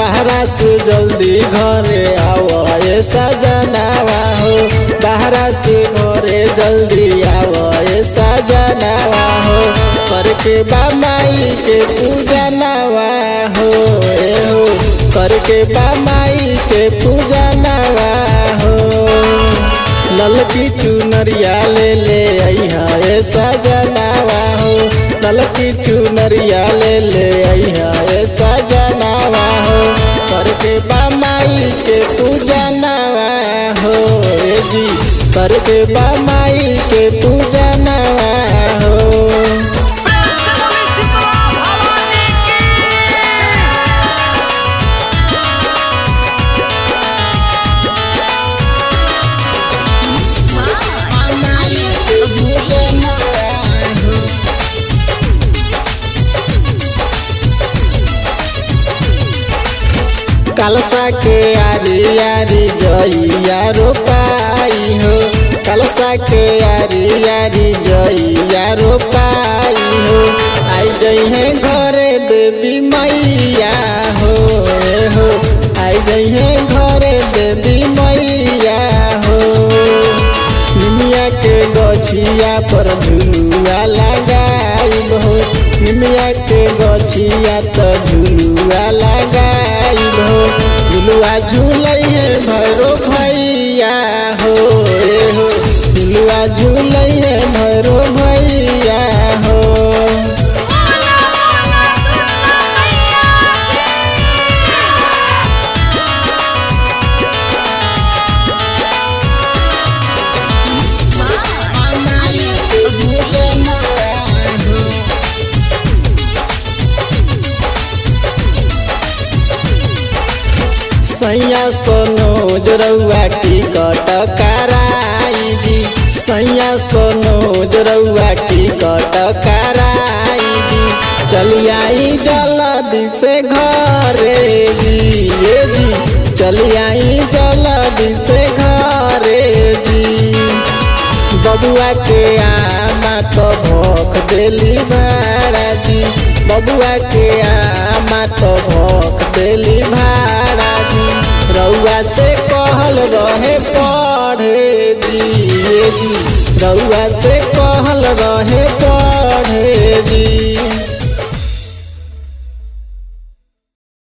बाहरा से जल्दी घरे आओ ए सजनावा हो, बाहरा से घरे जल्दी आओ ए सजनावा हो, करके बा माई के पूजा नवा हो ए हो, करके बा माई के पूजा नवा हो। ललकी चुनरिया ले अइहा ए सजनावा हो, ललकी चुनरिया ले अइहा ए सजनावा हो, करके बा माई के पूजा नवा हो ए जी, करके बा माई के पूजा नवा हो। कलसा के आरी आरी जइया रोपाई हो, कलसा के आरी आरी जइया रोपाई हो, आई जइहे घरे देवी मैया हो ए हो, आई जइहे घरे देवी मैया हो। निमिया के गछिया पर झुलुआ लगाई हो, निमिया के गछिया तो झुलुआ लगाई हो, झुलुआ झूलैहे भैरो भैया हो ए हो, झुलुआ झूलैहे भैरो भैया हो। सैया सोनोज रउआ टिकट कराई जी, सैया सोनोज रउआ टिकट कराई जी, चली आई जल्दी से घरे जी ए जी, चली आई जल्दी से घरे जी। बबुआ के आमा तो भोख देली भाड़ा जी, बबुआ के आमा तो भोख देली भाड़ा जी, रउआ से कहल रहे पढ़े जी ए जी, रउआ से कहल रहे पढ़े जी।